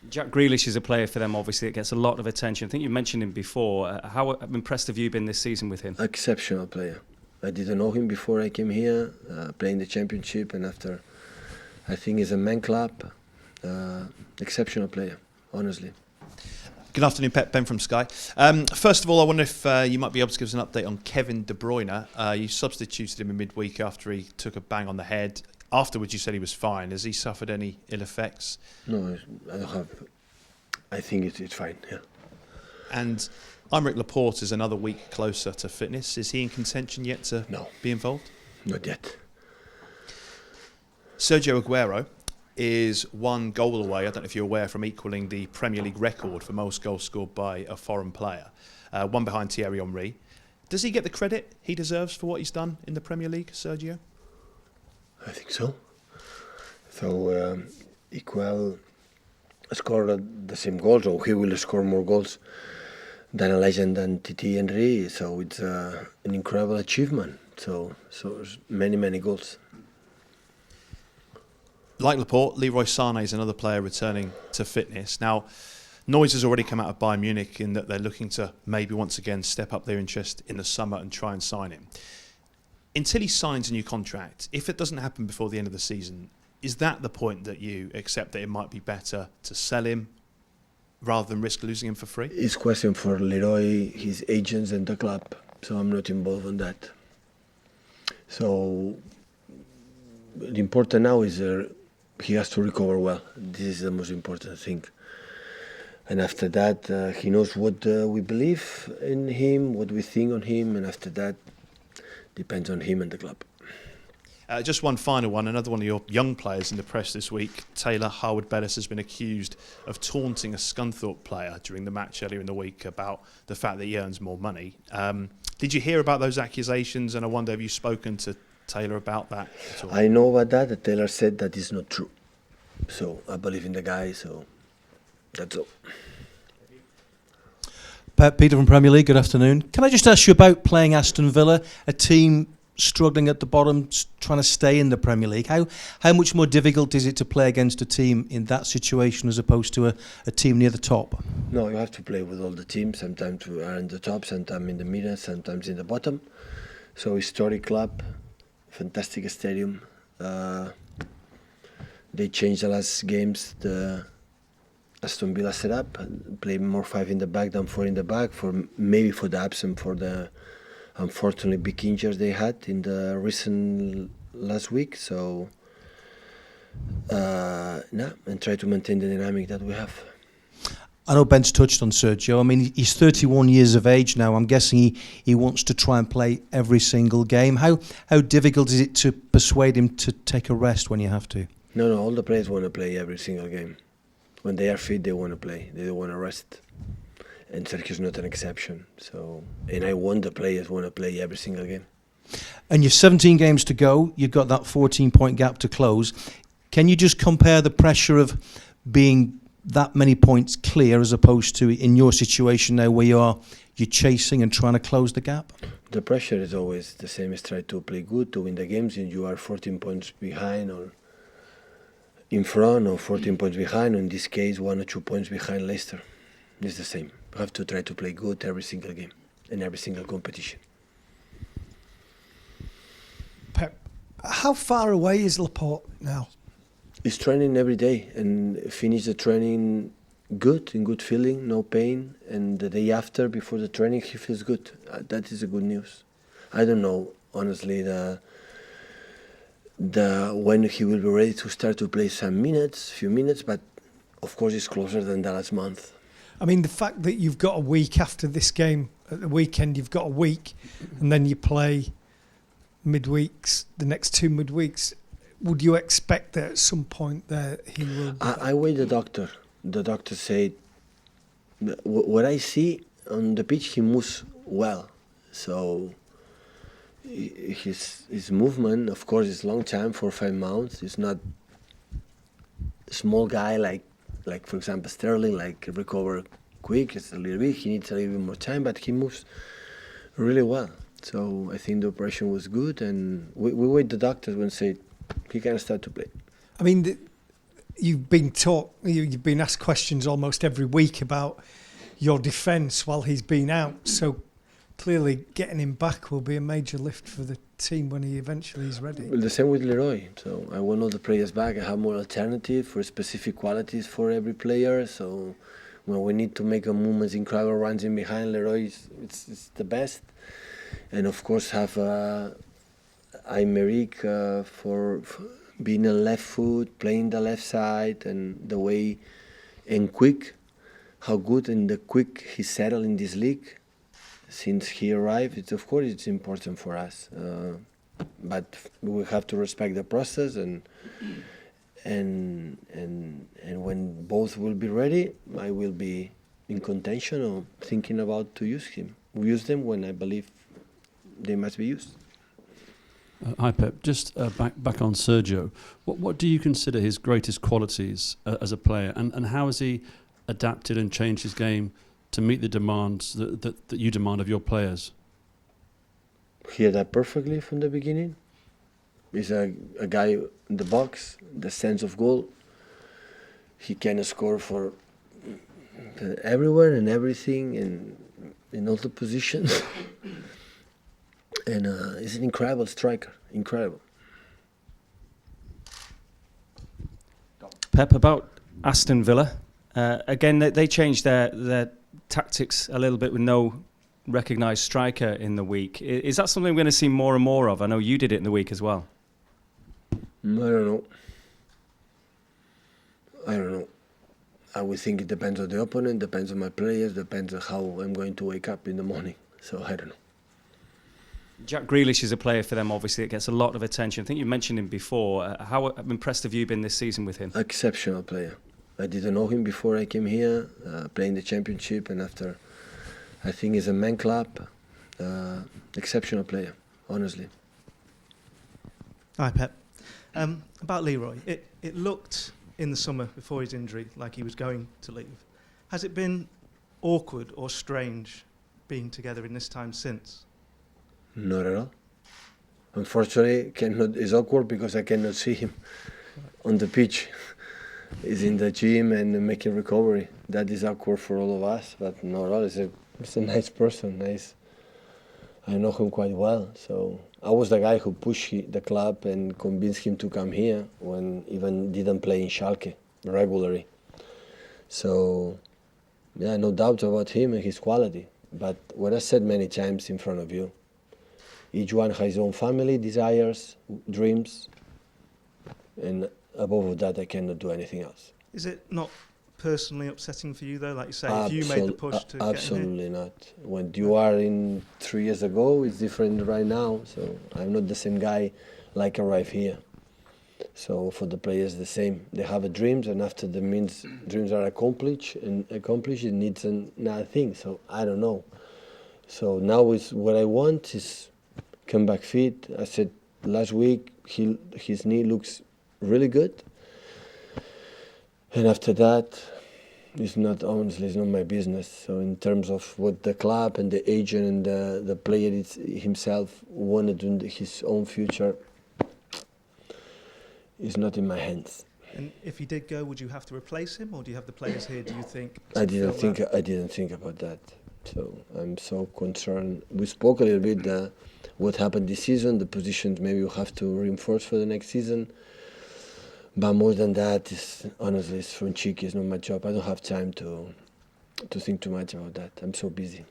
Jack Grealish is a player for them, obviously, that gets a lot of attention. I think you mentioned him before. How impressed have you been this season with him? Exceptional player. I didn't know him before I came here, playing the championship, and after, I think he's a man club. Exceptional player, honestly. Good afternoon, Pep. Ben from Sky. First of all, I wonder if you might be able to give us an update on Kevin De Bruyne. You substituted him in midweek after he took a bang on the head. Afterwards, you said he was fine. Has he suffered any ill effects? No, I don't have. I think it's fine, yeah. And Aymeric Laporte is another week closer to fitness. Is he in contention yet to be involved? Not yet. Sergio Aguero is one goal away, I don't know if you're aware, from equaling the Premier League record for most goals scored by a foreign player, one behind Thierry Henry. Does he get the credit he deserves for what he's done in the Premier League, Sergio? I think so. So, Equal scored the same goals, or he will score more goals than a legend than Thierry Henry, so it's an incredible achievement. So many goals. Like Laporte, Leroy Sane is another player returning to fitness. Now, noise has already come out of Bayern Munich in that they're looking to maybe once again step up their interest in the summer and try and sign him. Until he signs a new contract, if it doesn't happen before the end of the season, is that the point that you accept that it might be better to sell him rather than risk losing him for free? It's a question for Leroy, his agents and the club, so I'm not involved in that. So the important now is he has to recover well. This is the most important thing. And after that, he knows what we believe in him, what we think on him, and after that, depends on him and the club. Just one final one. Another one of your young players in the press this week, Taylor Harwood-Bellis, has been accused of taunting a Scunthorpe player during the match earlier in the week about the fact that he earns more money. Did you hear about those accusations? And I wonder, have you spoken to Taylor about that at all? I know about that. Taylor said that is not true. So I believe in the guy, so that's all. Peter from Premier League, good afternoon. Can I just ask you about playing Aston Villa, a team struggling at the bottom, trying to stay in the Premier League? How much more difficult is it to play against a team in that situation as opposed to a team near the top? No, you have to play with all the teams. Sometimes we are in the top, sometimes in the middle, sometimes in the bottom. So historic club, fantastic stadium. They changed the last games, the Aston Villa set up, play more 5 in the back than 4 in the back, maybe for the absence, for the unfortunately big injuries they had in the recent last week. So, and try to maintain the dynamic that we have. I know Ben's touched on Sergio. I mean, he's 31 years of age now. I'm guessing he wants to try and play every single game. How difficult is it to persuade him to take a rest when you have to? No, all the players want to play every single game. When they are fit, they want to play. They don't want to rest. And Sergio's not an exception. So, and I want the players want to play every single game. And you've 17 games to go. You've got that 14-point gap to close. Can you just compare the pressure of being that many points clear as opposed to in your situation now where you're chasing and trying to close the gap? The pressure is always the same as try to play good, to win the games, and you are 14 points behind or in front, or 14 points behind, or in this case 1 or 2 points behind Leicester. It's the same. You have to try to play good every single game and every single competition. Pep, how far away is Laporte now? He's training every day and finish the training good, in good feeling, no pain, and the day after, before the training, he feels good. That is a good news. I don't know, honestly, when he will be ready to start to play few minutes, but of course it's closer than the last month. I mean, the fact that you've got a week after this game, at the weekend you've got a week, and then you play midweeks, the next 2 midweeks, would you expect that at some point that he will... I wait the doctor. The doctor said, what I see on the pitch, he moves well. So his movement, of course, is long time, 4 or 5 months. He's not a small guy like for example, Sterling, like recover quick. It's a little bit. He needs a little bit more time, but he moves really well. So I think the operation was good, and we wait the doctors when say he can start to play. I mean, you've been asked questions almost every week about your defence while he's been out. So clearly, getting him back will be a major lift for the team when he eventually is ready. Well, the same with Leroy. So I want all the players back. I have more alternative for specific qualities for every player. So when we need to make a movement, incredible runs in behind, Leroy it's the best. And of course have Aymeric for being a left foot, playing the left side, and the way and quick, how good and the quick he settled in this league since he arrived. Of course it's important for us, but we have to respect the process and when both will be ready, I will be in contention or thinking about to use him. We use them when I believe they must be used. Hi Pep, just back on Sergio. What do you consider his greatest qualities as a player, and how has he adapted and changed his game to meet the demands that you demand of your players? He adapted perfectly from the beginning. He's a guy in the box, the sense of goal. He can score for everywhere and everything and in all the positions. And he's an incredible striker, incredible. Pep, about Aston Villa. Again, they changed their tactics a little bit with no recognised striker in the week. Is that something we're going to see more and more of? I know you did it in the week as well. I don't know. I would think it depends on the opponent, depends on my players, depends on how I'm going to wake up in the morning. So I don't know. Jack Grealish is a player for them, obviously, that gets a lot of attention. I think you mentioned him before. How impressed have you been this season with him? Exceptional player. I didn't know him before I came here, playing the championship, and after, I think he's a man club. Exceptional player, honestly. Hi, Pep. About Leroy, it looked in the summer before his injury like he was going to leave. Has it been awkward or strange being together in this time since? Not at all. Unfortunately, it's awkward because I cannot see him on the pitch. He's in the gym and making recovery. That is awkward for all of us, but not at all. He's a nice person. Nice. I know him quite well. So I was the guy who pushed the club and convinced him to come here when even didn't play in Schalke regularly. So yeah, no doubt about him and his quality. But what I said many times in front of you, each one has his own family, desires, dreams, and above that, I cannot do anything else. Is it not personally upsetting for you, though? Like you say, if you made the push to absolutely not. When you are in 3 years ago, it's different right now. So I'm not the same guy like arrived here. So for the players, the same. They have dreams, and after the dreams are accomplished, it needs another thing. So I don't know. So now is what I want is come back fit. I said last week his knee looks really good, and after that, it's not my business. So in terms of what the club and the agent and the player himself wanted in his own future, is not in my hands. And if he did go, would you have to replace him, or do you have the players here? Do you think? I didn't think about that. So I'm so concerned. We spoke a little bit what happened this season, the positions maybe we have to reinforce for the next season. But more than that, honestly, it's from cheeky. It's not my job. I don't have time to think too much about that. I'm so busy.